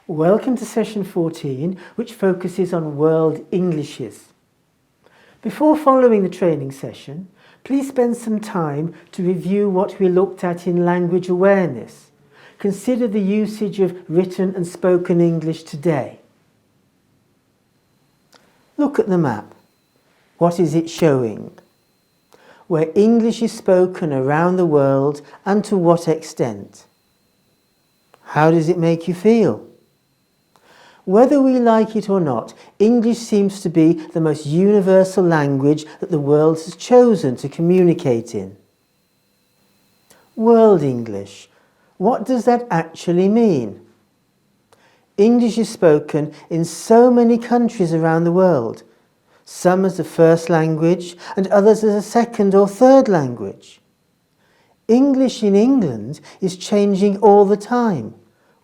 Welcome to session 14, which focuses on world Englishes. Before following the training session, please spend some time to review what we looked at in language awareness. Consider the usage of written and spoken English today. Look at the map. What is it showing? Where English is spoken around the world and to what extent? How does it make you feel? Whether we like it or not, English seems to be the most universal language that the world has chosen to communicate in. World English. What does that actually mean? English is spoken in so many countries around the world, some as a first language and others as a second or third language. English in England is changing all the time.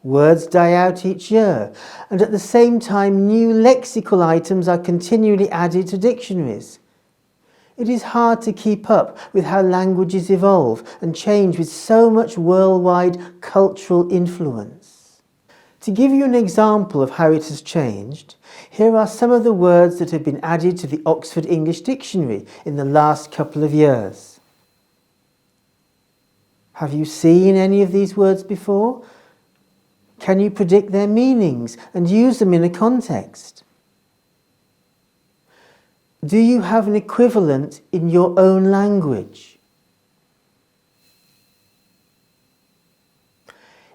Words die out each year, and at the same time new lexical items are continually added to dictionaries. It is hard to keep up with how languages evolve and change with so much worldwide cultural influence. To give you an example of how it has changed, here are some of the words that have been added to the Oxford English Dictionary in the last couple of years. Have you seen any of these words before? Can you predict their meanings and use them in a context? Do you have an equivalent in your own language?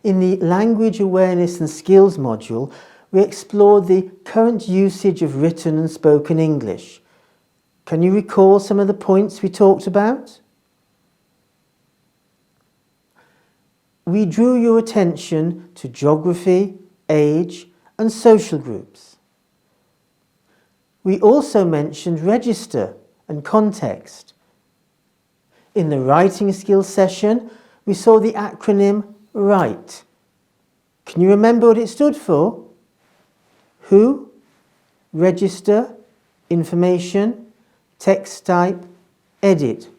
In the Language Awareness and Skills module, we explored the current usage of written and spoken English. Can you recall some of the points we talked about? We drew your attention to geography, age, and social groups. We also mentioned register and context. In the writing skills session, we saw the acronym WRITE. Can you remember what it stood for? Who, register, information, text type, edit.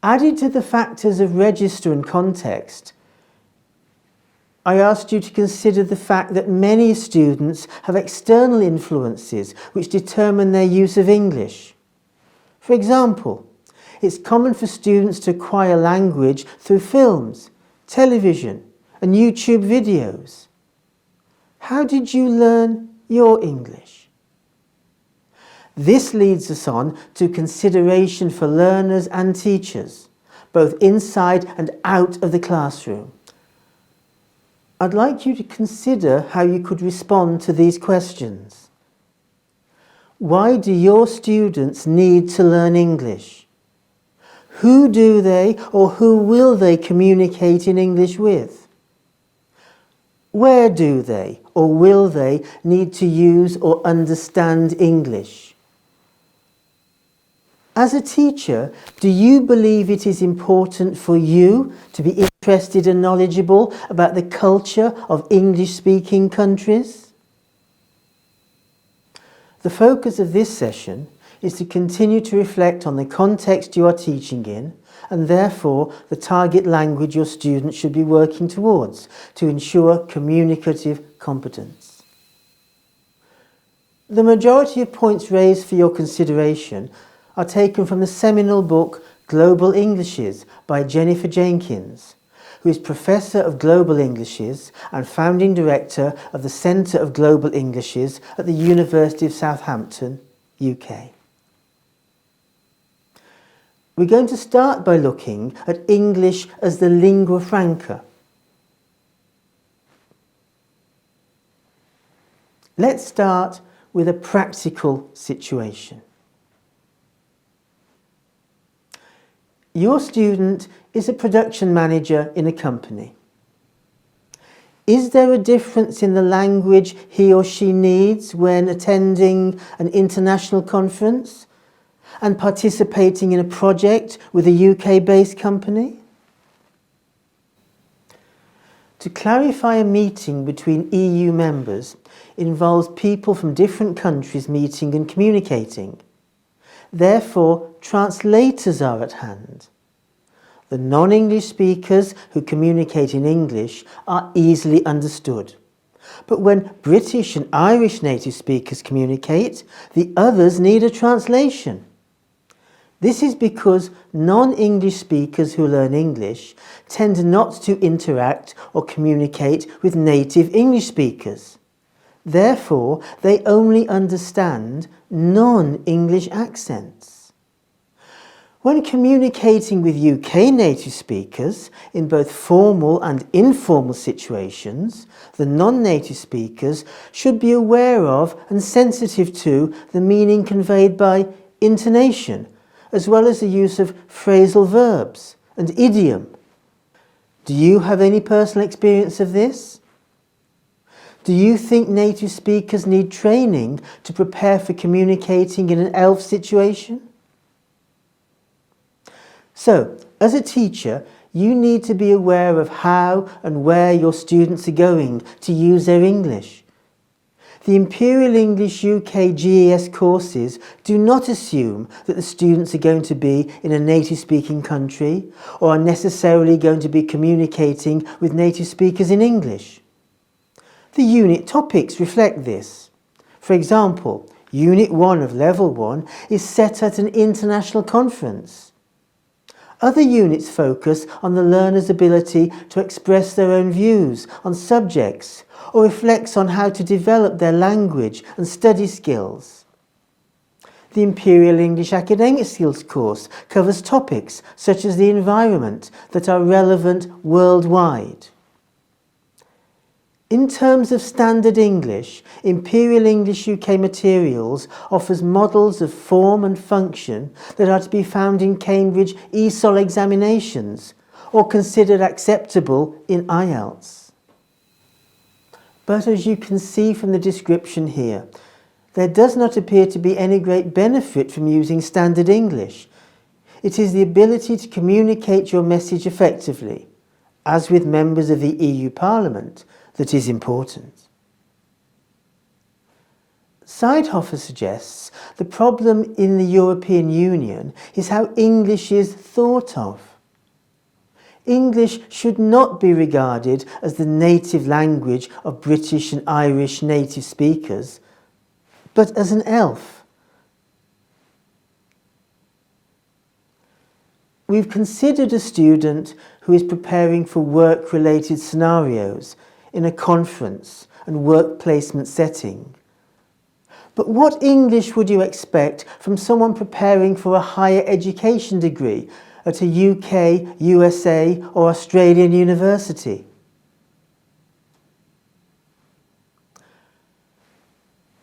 Added to the factors of register and context, I asked you to consider the fact that many students have external influences which determine their use of English. For example, it's common for students to acquire language through films, television, and YouTube videos. How did you learn your English? This leads us on to consideration for learners and teachers, both inside and out of the classroom. I'd like you to consider how you could respond to these questions. Why do your students need to learn English? Who do they or who will they communicate in English with? Where do they or will they need to use or understand English? As a teacher, do you believe it is important for you to be interested and knowledgeable about the culture of English-speaking countries? The focus of this session is to continue to reflect on the context you are teaching in and therefore the target language your students should be working towards to ensure communicative competence. The majority of points raised for your consideration are taken from the seminal book Global Englishes by Jennifer Jenkins, who is Professor of Global Englishes and Founding Director of the Centre of Global Englishes at the University of Southampton, UK. We're going to start by looking at English as the lingua franca. Let's start with a practical situation. Your student is a production manager in a company. Is there a difference in the language he or she needs when attending an international conference and participating in a project with a UK-based company? To clarify, a meeting between EU members involves people from different countries meeting and communicating. Therefore, translators are at hand. The non-English speakers who communicate in English are easily understood. But when British and Irish native speakers communicate, the others need a translation. This is because non-English speakers who learn English tend not to interact or communicate with native English speakers. Therefore, they only understand non-English accents. When communicating with UK native speakers in both formal and informal situations, the non-native speakers should be aware of and sensitive to the meaning conveyed by intonation, as well as the use of phrasal verbs and idiom. Do you have any personal experience of this? Do you think native speakers need training to prepare for communicating in an ELF situation? So, as a teacher, you need to be aware of how and where your students are going to use their English. The Imperial English UK GES courses do not assume that the students are going to be in a native-speaking country or are necessarily going to be communicating with native speakers in English. The unit topics reflect this. For example, Unit 1 of Level 1 is set at an international conference. Other units focus on the learner's ability to express their own views on subjects or reflects on how to develop their language and study skills. The Imperial English Academic Skills course covers topics such as the environment that are relevant worldwide. In terms of standard English, Imperial English UK Materials offers models of form and function that are to be found in Cambridge TESOL examinations or considered acceptable in IELTS. But as you can see from the description here, there does not appear to be any great benefit from using standard English. It is the ability to communicate your message effectively, as with members of the EU Parliament, that is important. Seidhofer suggests the problem in the European Union is how English is thought of. English should not be regarded as the native language of British and Irish native speakers, but as an ELF. We've considered a student who is preparing for work-related scenarios in a conference and work placement setting. But what English would you expect from someone preparing for a higher education degree at a UK, USA or Australian university?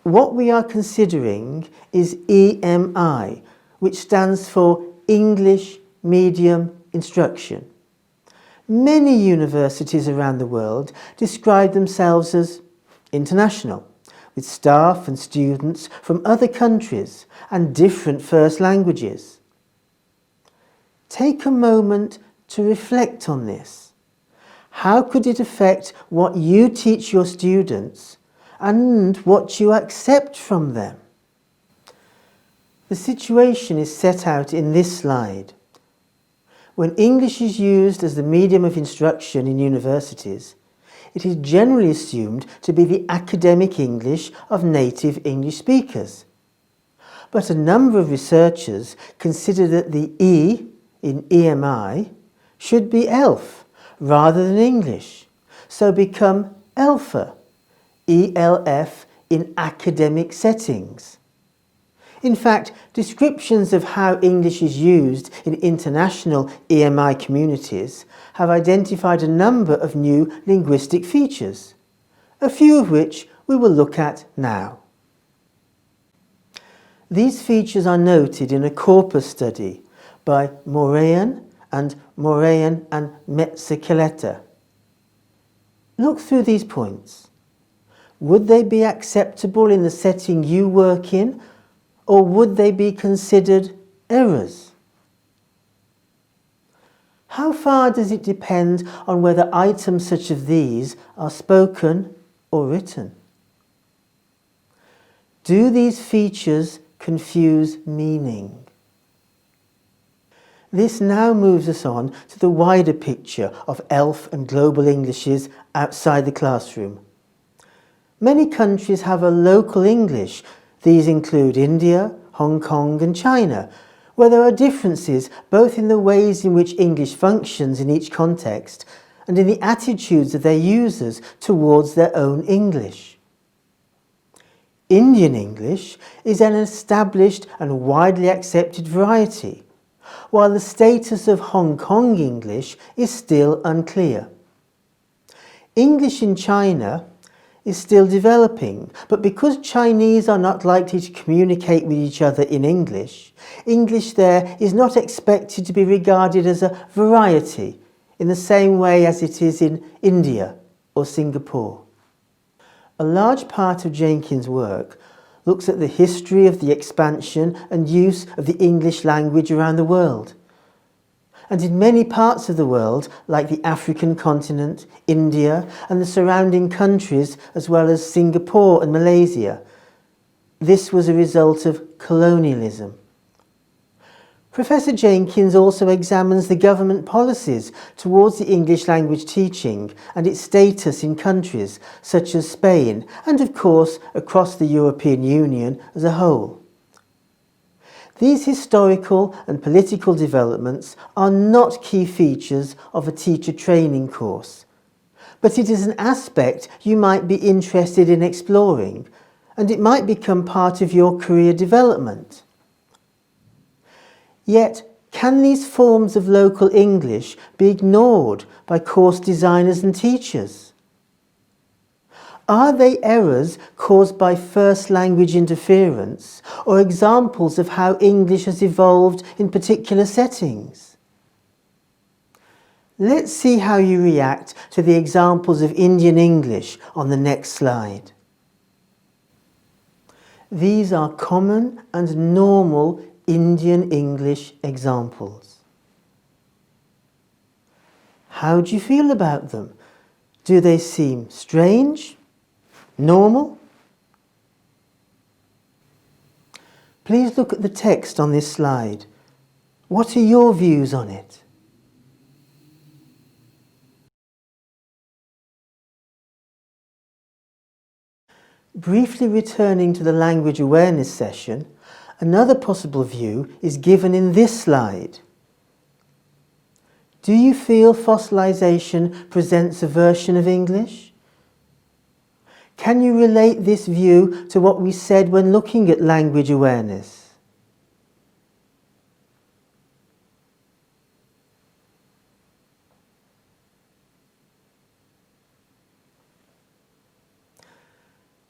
What we are considering is EMI, which stands for English Medium Instruction. Many universities around the world describe themselves as international, with staff and students from other countries and different first languages. Take a moment to reflect on this. How could it affect what you teach your students and what you accept from them? The situation is set out in this slide. When English is used as the medium of instruction in universities, it is generally assumed to be the academic English of native English speakers. But a number of researchers consider that the E in EMI should be ELF rather than English, so become ELFA, ELF in academic settings. In fact, descriptions of how English is used in international EMI communities have identified a number of new linguistic features, a few of which we will look at now. These features are noted in a corpus study by Morayan and Metzer-Kelleter. Look through these points. Would they be acceptable in the setting you work in, or would they be considered errors? How far does it depend on whether items such as these are spoken or written? Do these features confuse meaning? This now moves us on to the wider picture of ELF and global Englishes outside the classroom. Many countries have a local English. These include India, Hong Kong and China, where there are differences both in the ways in which English functions in each context and in the attitudes of their users towards their own English. Indian English is an established and widely accepted variety, while the status of Hong Kong English is still unclear. English in China is still developing, but because Chinese are not likely to communicate with each other in English, English there is not expected to be regarded as a variety in the same way as it is in India or Singapore. A large part of Jenkins' work looks at the history of the expansion and use of the English language around the world. And in many parts of the world, like the African continent, India and the surrounding countries, as well as Singapore and Malaysia, this was a result of colonialism. Professor Jenkins also examines the government policies towards the English language teaching and its status in countries such as Spain and, of course, across the European Union as a whole. These historical and political developments are not key features of a teacher training course, but it is an aspect you might be interested in exploring, and it might become part of your career development. Yet, can these forms of local English be ignored by course designers and teachers? Are they errors caused by first language interference or examples of how English has evolved in particular settings? Let's see how you react to the examples of Indian English on the next slide. These are common and normal Indian English examples. How do you feel about them? Do they seem strange? Normal? Please look at the text on this slide. What are your views on it? Briefly returning to the language awareness session, another possible view is given in this slide. Do you feel fossilization presents a version of English? Can you relate this view to what we said when looking at language awareness?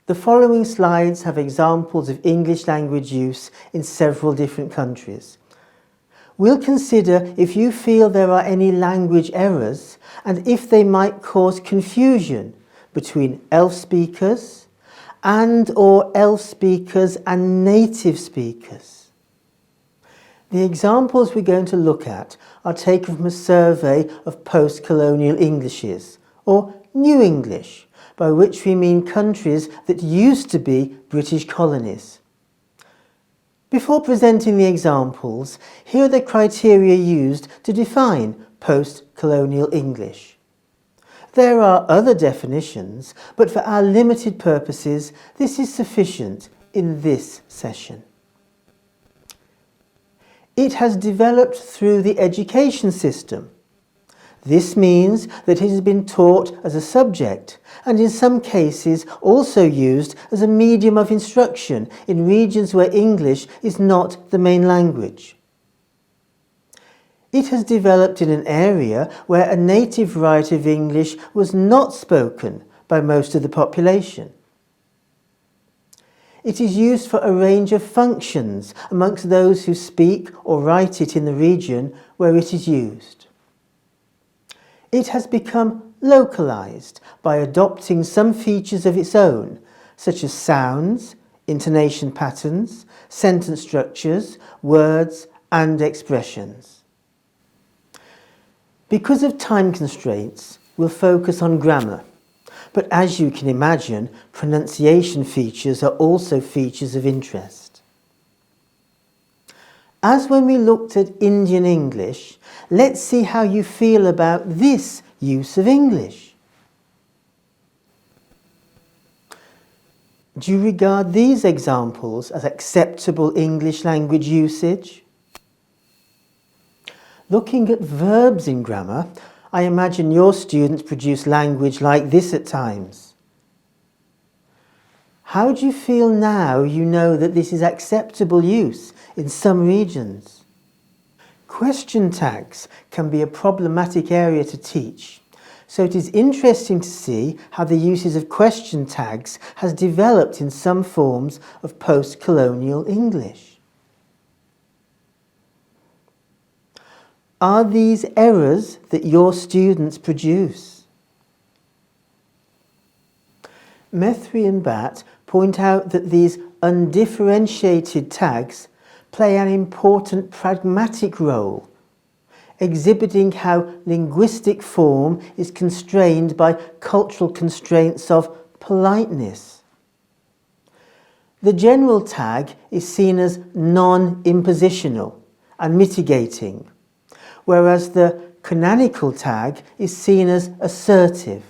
The following slides have examples of English language use in several different countries. We'll consider if you feel there are any language errors and if they might cause confusion between ELF speakers and/or ELF speakers and native speakers. The examples we're going to look at are taken from a survey of post-colonial Englishes, or New English, by which we mean countries that used to be British colonies. Before presenting the examples, here are the criteria used to define post-colonial English. There are other definitions, but for our limited purposes, this is sufficient in this session. It has developed through the education system. This means that it has been taught as a subject and in some cases also used as a medium of instruction in regions where English is not the main language. It has developed in an area where a native variety of English was not spoken by most of the population. It is used for a range of functions amongst those who speak or write it in the region where it is used. It has become localized by adopting some features of its own, such as sounds, intonation patterns, sentence structures, words, and expressions. Because of time constraints, we'll focus on grammar, but as you can imagine, pronunciation features are also features of interest. As when we looked at Indian English, let's see how you feel about this use of English. Do you regard these examples as acceptable English language usage? Looking at verbs in grammar, I imagine your students produce language like this at times. How do you feel now you know that this is acceptable use in some regions? Question tags can be a problematic area to teach, so it is interesting to see how the uses of question tags has developed in some forms of post-colonial English. Are these errors that your students produce? Methry and Batt point out that these undifferentiated tags play an important pragmatic role, exhibiting how linguistic form is constrained by cultural constraints of politeness. The general tag is seen as non-impositional and mitigating, whereas the canonical tag is seen as assertive.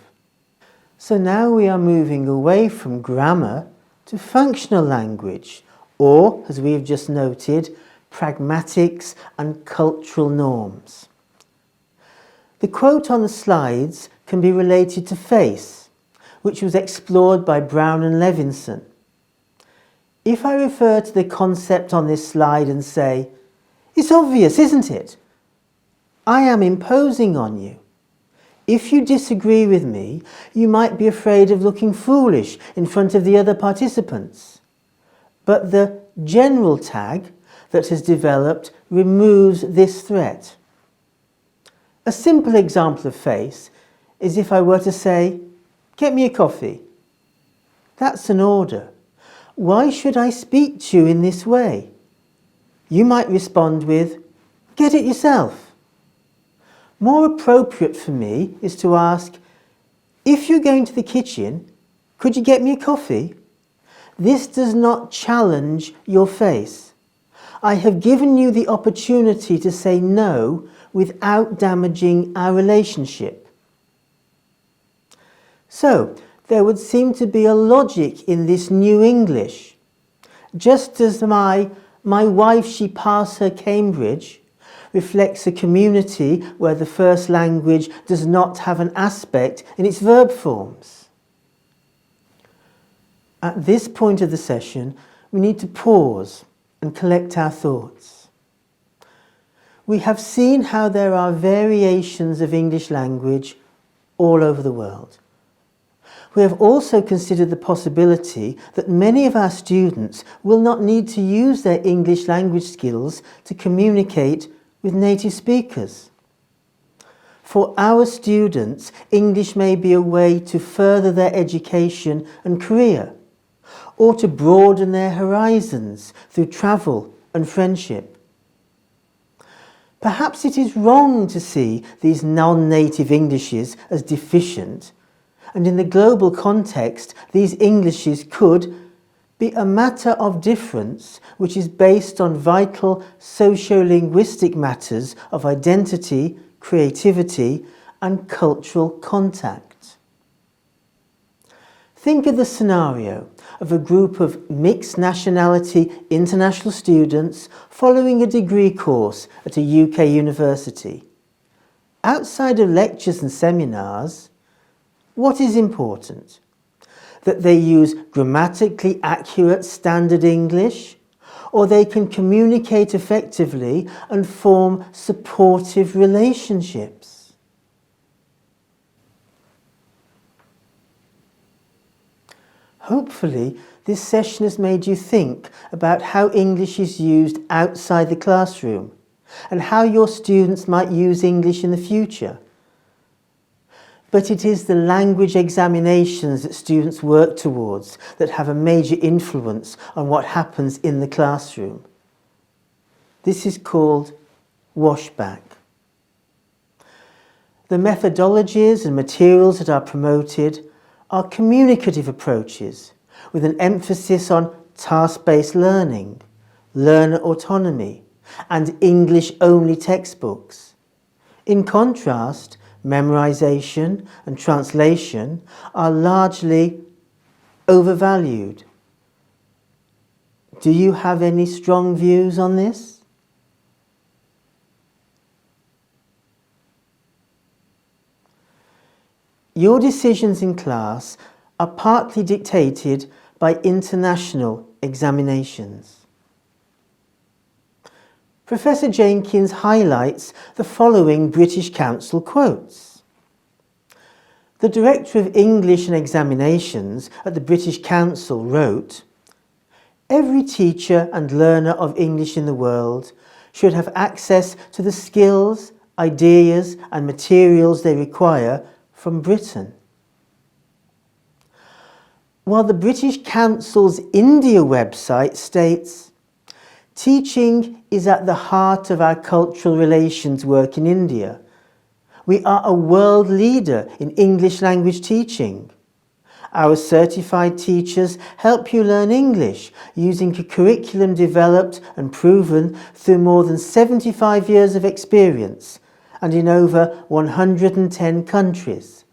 So now we are moving away from grammar to functional language, or, as we have just noted, pragmatics and cultural norms. The quote on the slides can be related to face, which was explored by Brown and Levinson. If I refer to the concept on this slide and say, "It's obvious, isn't it? I am imposing on you." If you disagree with me, you might be afraid of looking foolish in front of the other participants. But the general tag that has developed removes this threat. A simple example of face is if I were to say, "Get me a coffee." That's an order. Why should I speak to you in this way? You might respond with, "Get it yourself." More appropriate for me is to ask, "If you're going to the kitchen, could you get me a coffee?" This does not challenge your face. I have given you the opportunity to say no without damaging our relationship. So, there would seem to be a logic in this new English. Just as my wife, she passed her Cambridge reflects a community where the first language does not have an aspect in its verb forms. At this point of the session, we need to pause and collect our thoughts. We have seen how there are variations of English language all over the world. We have also considered the possibility that many of our students will not need to use their English language skills to communicate with native speakers. For our students, English may be a way to further their education and career, or to broaden their horizons through travel and friendship. Perhaps it is wrong to see these non-native Englishes as deficient, and in the global context, these Englishes could be a matter of difference which is based on vital socio-linguistic matters of identity, creativity, and cultural contact. Think of the scenario of a group of mixed nationality international students following a degree course at a UK university. Outside of lectures and seminars, what is important? That they use grammatically accurate standard English, or they can communicate effectively and form supportive relationships. Hopefully, this session has made you think about how English is used outside the classroom and how your students might use English in the future. But it is the language examinations that students work towards that have a major influence on what happens in the classroom. This is called washback. The methodologies and materials that are promoted are communicative approaches with an emphasis on task-based learning, learner autonomy, and English-only textbooks. In contrast, memorization and translation are largely overvalued. Do you have any strong views on this? Your decisions in class are partly dictated by international examinations. Professor Jenkins highlights the following British Council quotes. The Director of English and Examinations at the British Council wrote, "Every teacher and learner of English in the world should have access to the skills, ideas and materials they require from Britain." While the British Council's India website states, "Teaching is at the heart of our cultural relations work in India. We are a world leader in English language teaching. Our certified teachers help you learn English using a curriculum developed and proven through more than 75 years of experience and in over 110 countries."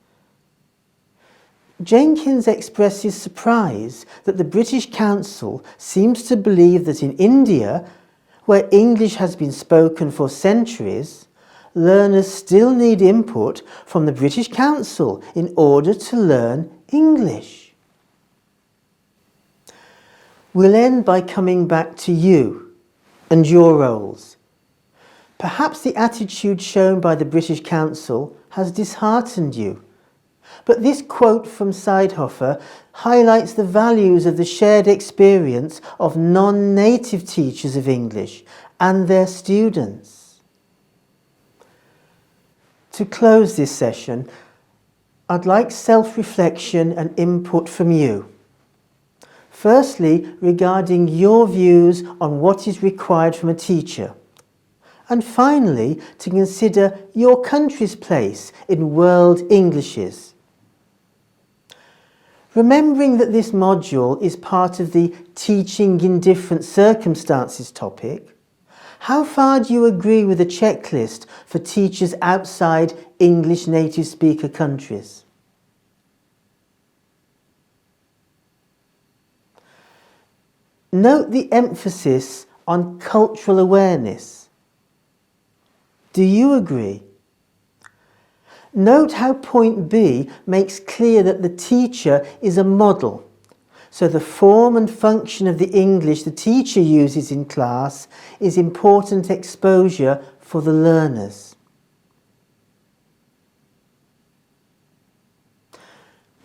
Jenkins expresses surprise that the British Council seems to believe that in India, where English has been spoken for centuries, learners still need input from the British Council in order to learn English. We'll end by coming back to you and your roles. Perhaps the attitude shown by the British Council has disheartened you. But this quote from Seidhofer highlights the values of the shared experience of non-native teachers of English and their students. To close this session, I'd like self-reflection and input from you. Firstly, regarding your views on what is required from a teacher. And finally, to consider your country's place in world Englishes. Remembering that this module is part of the Teaching in Different Circumstances topic, how far do you agree with the checklist for teachers outside English native speaker countries? Note the emphasis on cultural awareness. Do you agree? Note how point B makes clear that the teacher is a model, so the form and function of the English the teacher uses in class is important exposure for the learners.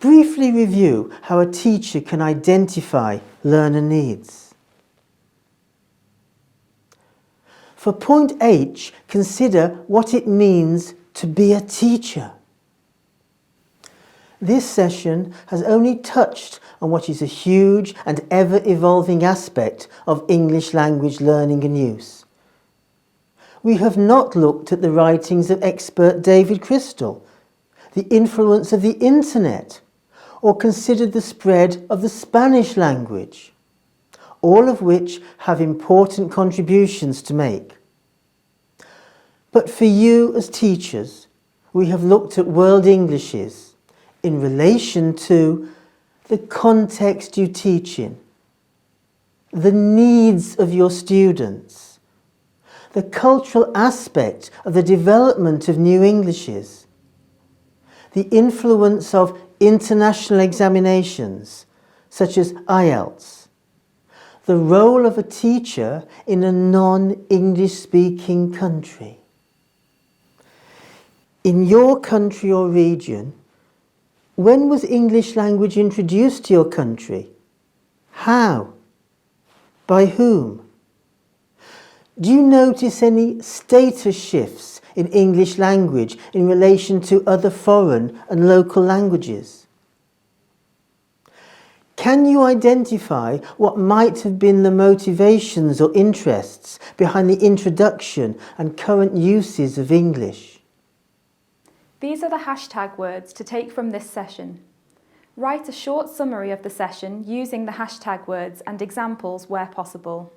Briefly review how a teacher can identify learner needs. For point H, consider what it means to be a teacher. This session has only touched on what is a huge and ever-evolving aspect of English language learning and use. We have not looked at the writings of expert David Crystal, the influence of the internet, or considered the spread of the Spanish language, all of which have important contributions to make. But for you as teachers, we have looked at world Englishes in relation to the context you teach in, the needs of your students, the cultural aspect of the development of new Englishes, the influence of international examinations, such as IELTS, the role of a teacher in a non-English speaking country. In your country or region, when was English language introduced to your country? How? By whom? Do you notice any status shifts in English language in relation to other foreign and local languages? Can you identify what might have been the motivations or interests behind the introduction and current uses of English? These are the hashtag words to take from this session. Write a short summary of the session using the hashtag words and examples where possible.